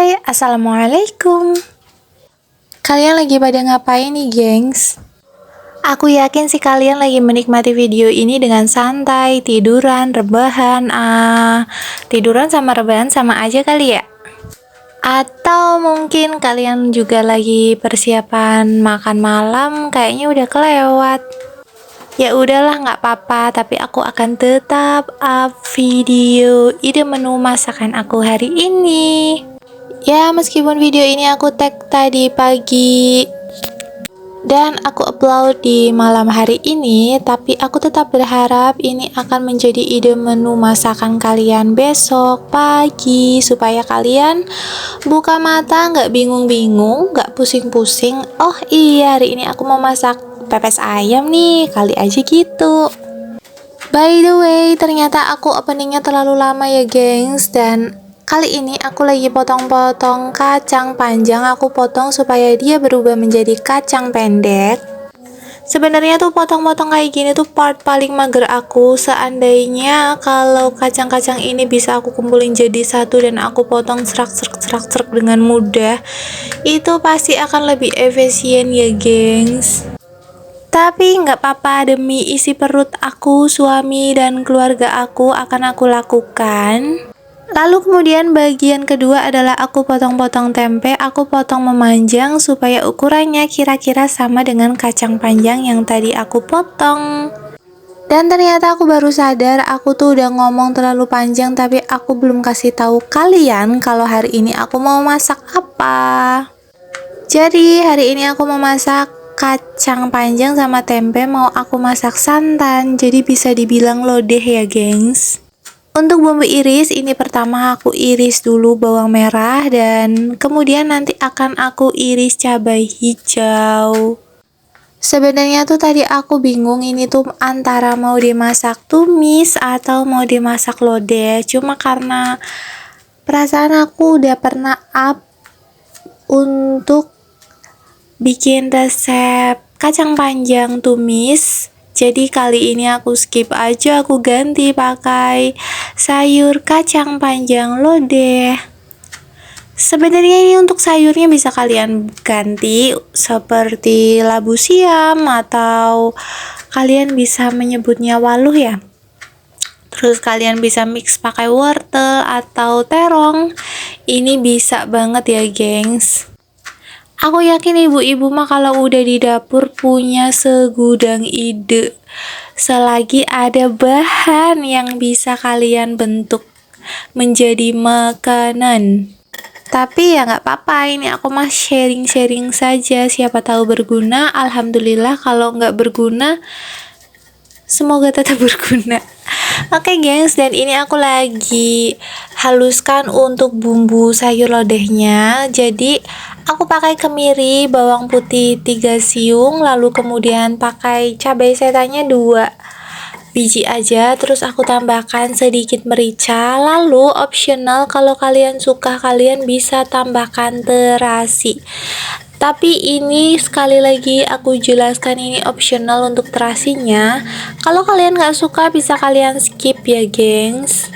Hai, Assalamualaikum. Kalian lagi pada ngapain nih, gengs? Aku yakin sih kalian lagi menikmati video ini dengan santai, tiduran sama rebahan sama aja kali ya? Atau mungkin kalian juga lagi persiapan makan malam, kayaknya udah kelewat. Ya udahlah, nggak apa-apa, tapi aku akan tetap up video ide menu masakan aku hari ini. Ya, meskipun video ini aku tag tadi pagi dan aku upload di malam hari ini, tapi aku tetap berharap ini akan menjadi ide menu masakan kalian besok pagi, supaya kalian buka mata nggak bingung-bingung, nggak pusing-pusing. Oh iya, hari ini aku mau masak pepes ayam nih, kali aja gitu. By the way, ternyata aku openingnya terlalu lama ya gengs, dan kali ini aku lagi potong-potong kacang panjang. Aku potong supaya dia berubah menjadi kacang pendek. Sebenarnya tuh potong-potong kayak gini tuh part paling mager aku. Seandainya kalau kacang-kacang ini bisa aku kumpulin jadi satu dan aku potong serak-serak dengan mudah, itu pasti akan lebih efisien ya gengs. Tapi nggak apa-apa, demi isi perut aku, suami, dan keluarga aku akan aku lakukan. Lalu kemudian bagian kedua adalah aku potong-potong tempe. Aku potong memanjang supaya ukurannya kira-kira sama dengan kacang panjang yang tadi aku potong. Dan ternyata aku baru sadar aku tuh udah ngomong terlalu panjang, tapi aku belum kasih tahu kalian kalau hari ini aku mau masak apa. Jadi hari ini aku mau masak kacang panjang sama tempe, mau aku masak santan, jadi bisa dibilang lodeh ya gengs. Untuk bumbu iris, ini pertama aku iris dulu bawang merah dan kemudian nanti akan aku iris cabai hijau. Sebenarnya tuh tadi aku bingung ini tuh antara mau dimasak tumis atau mau dimasak lodeh. Cuma karena perasaan aku udah pernah up untuk bikin resep kacang panjang tumis, jadi kali ini aku skip aja, aku ganti pakai sayur kacang panjang lodeh. Sebenarnya ini untuk sayurnya bisa kalian ganti seperti labu siam atau kalian bisa menyebutnya waluh ya. Terus kalian bisa mix pakai wortel atau terong. Ini bisa banget ya gengs. Aku yakin ibu-ibu mah kalau udah di dapur punya segudang ide. Selagi ada bahan yang bisa kalian bentuk menjadi makanan. Tapi ya nggak apa-apa, ini aku mah sharing-sharing saja. Siapa tahu berguna, alhamdulillah. Kalau nggak berguna, semoga tetap berguna. Oke gengs, dan ini aku lagi haluskan untuk bumbu sayur lodehnya. Jadi aku pakai kemiri, bawang putih 3 siung, lalu kemudian pakai cabai setannya 2 biji aja, terus aku tambahkan sedikit merica. Lalu optional, kalau kalian suka kalian bisa tambahkan terasi. Tapi ini sekali lagi aku jelaskan, ini optional untuk terasinya. Kalau kalian nggak suka bisa kalian skip ya gengs.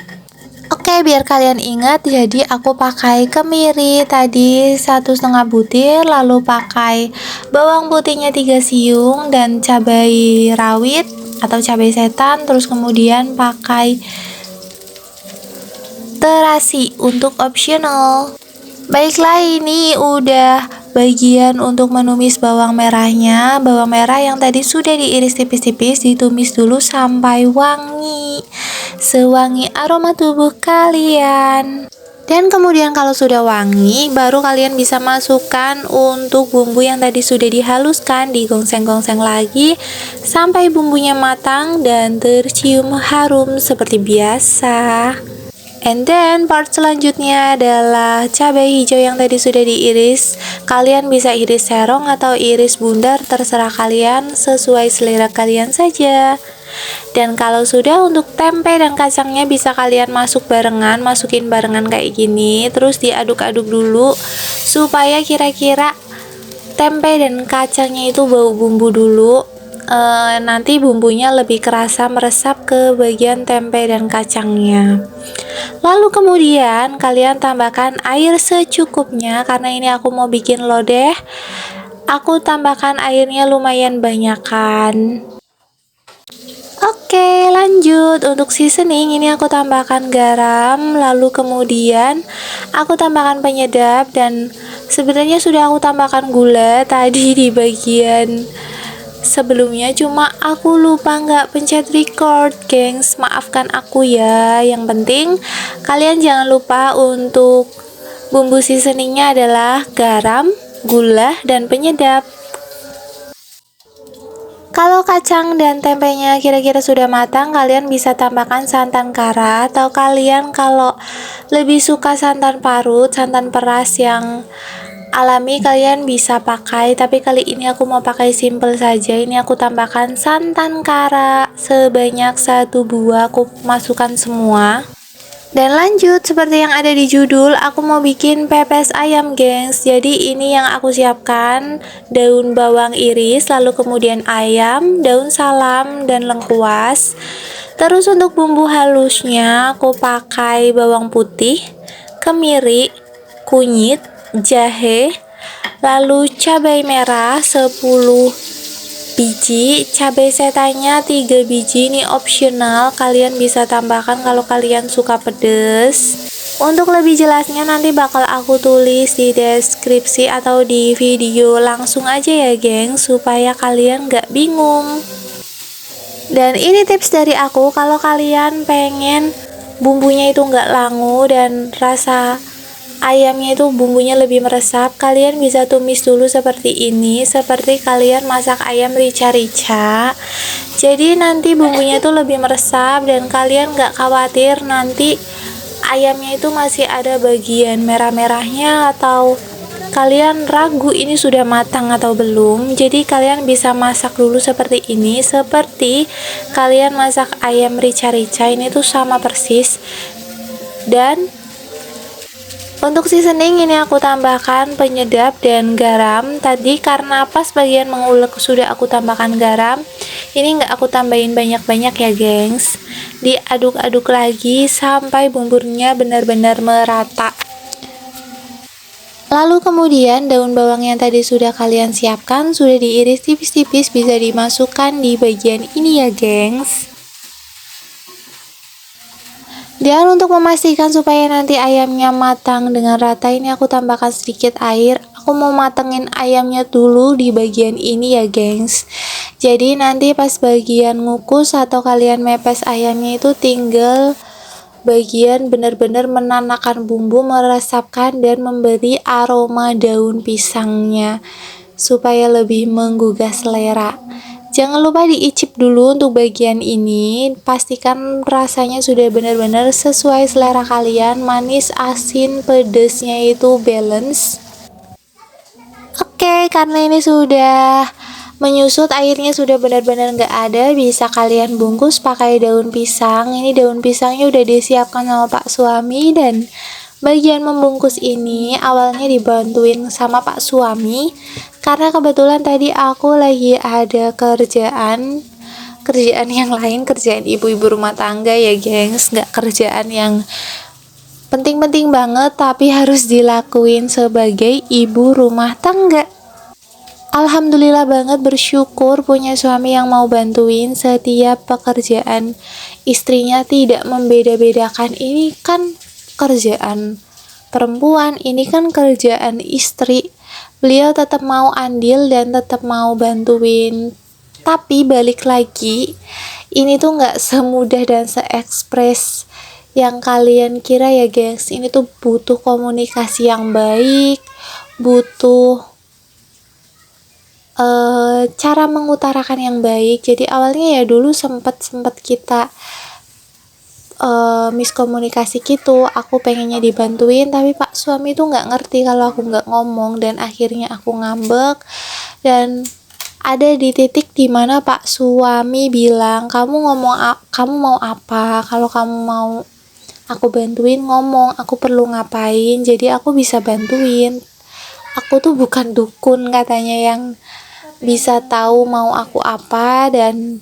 Oke, biar kalian ingat, jadi aku pakai kemiri tadi 1,5 butir, lalu pakai bawang putihnya 3 siung dan cabai rawit atau cabai setan, terus kemudian pakai terasi untuk optional. Baiklah, ini udah bagian untuk menumis bawang merahnya. Bawang merah yang tadi sudah diiris tipis-tipis ditumis dulu sampai wangi, sewangi aroma tubuh kalian. Dan kemudian kalau sudah wangi, baru kalian bisa masukkan untuk bumbu yang tadi sudah dihaluskan, digongseng-gongseng lagi sampai bumbunya matang dan tercium harum seperti biasa. And then part selanjutnya adalah cabai hijau yang tadi sudah diiris. Kalian bisa iris serong atau iris bundar, terserah kalian, sesuai selera kalian saja. Dan kalau sudah, untuk tempe dan kacangnya bisa kalian masukin barengan kayak gini. Terus diaduk-aduk dulu supaya kira-kira tempe dan kacangnya itu bau bumbu dulu. nanti bumbunya lebih kerasa meresap ke bagian tempe dan kacangnya. Lalu kemudian kalian tambahkan air secukupnya, karena ini aku mau bikin lodeh. Aku tambahkan airnya lumayan banyakan. Oke, lanjut. Untuk seasoning ini aku tambahkan garam, lalu kemudian aku tambahkan penyedap, dan sebenarnya sudah aku tambahkan gula tadi di bagian sebelumnya, cuma aku lupa nggak pencet record, gengs. Maafkan aku ya. Yang penting kalian jangan lupa untuk bumbu seasoningnya adalah garam, gula, dan penyedap. Kalau kacang dan tempenya kira-kira sudah matang, kalian bisa tambahkan santan kara, atau kalian kalau lebih suka santan parut, santan peras yang alami, kalian bisa pakai. Tapi kali ini aku mau pakai simple saja. Ini aku tambahkan santan kara sebanyak 1 buah, aku masukkan semua. Dan lanjut, seperti yang ada di judul, aku mau bikin pepes ayam, gengs. Jadi ini yang aku siapkan: daun bawang iris, lalu kemudian ayam, daun salam, dan lengkuas. Terus untuk bumbu halusnya aku pakai bawang putih, kemiri, kunyit, jahe, lalu cabai merah 10 biji, cabai setannya 3 biji, ini optional, kalian bisa tambahkan kalau kalian suka pedes. Untuk lebih jelasnya nanti bakal aku tulis di deskripsi atau di video langsung aja ya, geng, supaya kalian gak bingung. Dan ini tips dari aku, kalau kalian pengen bumbunya itu gak langu dan rasa ayamnya itu bumbunya lebih meresap, kalian bisa tumis dulu seperti ini, seperti kalian masak ayam rica-rica. Jadi nanti bumbunya itu lebih meresap dan kalian gak khawatir nanti ayamnya itu masih ada bagian merah-merahnya, atau kalian ragu ini sudah matang atau belum. Jadi kalian bisa masak dulu seperti ini, seperti kalian masak ayam rica-rica, ini tuh sama persis. Dan untuk seasoning ini aku tambahkan penyedap dan garam. Tadi karena pas bagian mengulek sudah aku tambahkan garam. Ini nggak aku tambahin banyak-banyak ya, gengs. Diaduk-aduk lagi sampai bumbunya benar-benar merata. Lalu kemudian daun bawang yang tadi sudah kalian siapkan sudah diiris tipis-tipis, bisa dimasukkan di bagian ini ya, gengs. Dan untuk memastikan supaya nanti ayamnya matang dengan rata, ini aku tambahkan sedikit air. Aku mau matengin ayamnya dulu di bagian ini ya, gengs. Jadi nanti pas bagian ngukus atau kalian mepes ayamnya itu tinggal bagian benar-benar menanamkan bumbu, meresapkan dan memberi aroma daun pisangnya supaya lebih menggugah selera. Jangan lupa diicip dulu untuk bagian ini, pastikan rasanya sudah benar-benar sesuai selera kalian, manis, asin, pedesnya itu balance. Oke, karena ini sudah menyusut, airnya sudah benar-benar nggak ada, bisa kalian bungkus pakai daun pisang. Ini daun pisangnya udah disiapkan sama Pak suami, dan bagian membungkus ini awalnya dibantuin sama Pak suami, karena kebetulan tadi aku lagi ada kerjaan yang lain, kerjaan ibu-ibu rumah tangga ya, gengs. Nggak kerjaan yang penting-penting banget, tapi harus dilakuin sebagai ibu rumah tangga. Alhamdulillah banget, bersyukur punya suami yang mau bantuin setiap pekerjaan istrinya, tidak membeda-bedakan. Ini kan kerjaan perempuan, ini kan kerjaan istri. Beliau tetap mau andil dan tetap mau bantuin. Tapi balik lagi, ini tuh nggak semudah dan se-ekspres yang kalian kira ya, gengs. Ini tuh butuh komunikasi yang baik, butuh cara mengutarakan yang baik. Jadi awalnya ya dulu sempat kita miskomunikasi gitu, aku pengennya dibantuin tapi Pak suami tuh nggak ngerti kalau aku nggak ngomong, dan akhirnya aku ngambek. Dan ada di titik dimana Pak suami bilang, kamu mau apa, kalau kamu mau aku bantuin ngomong, aku perlu ngapain, jadi aku bisa bantuin. Aku tuh bukan dukun, katanya, yang bisa tahu mau aku apa dan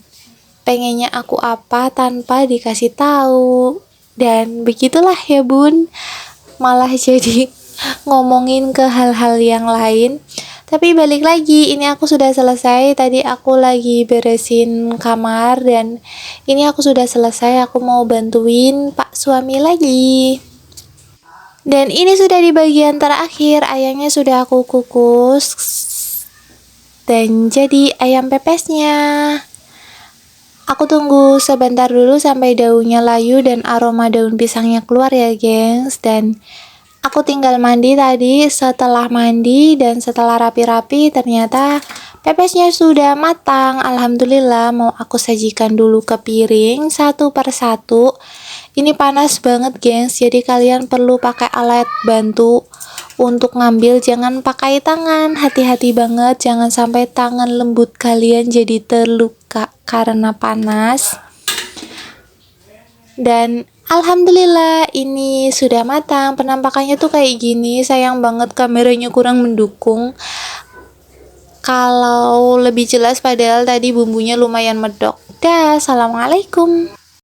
pengennya aku apa tanpa dikasih tahu. Dan begitulah ya bun, malah jadi ngomongin ke hal-hal yang lain. Tapi balik lagi, ini aku sudah selesai. Tadi aku lagi beresin kamar dan ini aku sudah selesai. Aku mau bantuin pak suami lagi. Dan ini sudah di bagian terakhir, ayamnya sudah aku kukus dan jadi ayam pepesnya. Aku tunggu sebentar dulu sampai daunnya layu dan aroma daun pisangnya keluar ya gengs. Dan aku tinggal mandi tadi. Setelah mandi dan setelah rapi-rapi ternyata pepesnya sudah matang. Alhamdulillah, mau aku sajikan dulu ke piring satu per satu. Ini panas banget gengs, jadi kalian perlu pakai alat bantu untuk ngambil, jangan pakai tangan. Hati-hati banget, jangan sampai tangan lembut kalian jadi terluka karena panas. Dan alhamdulillah ini sudah matang. Penampakannya tuh kayak gini. Sayang banget kameranya kurang mendukung. Kalau lebih jelas padahal tadi bumbunya lumayan medok. Dah, assalamualaikum.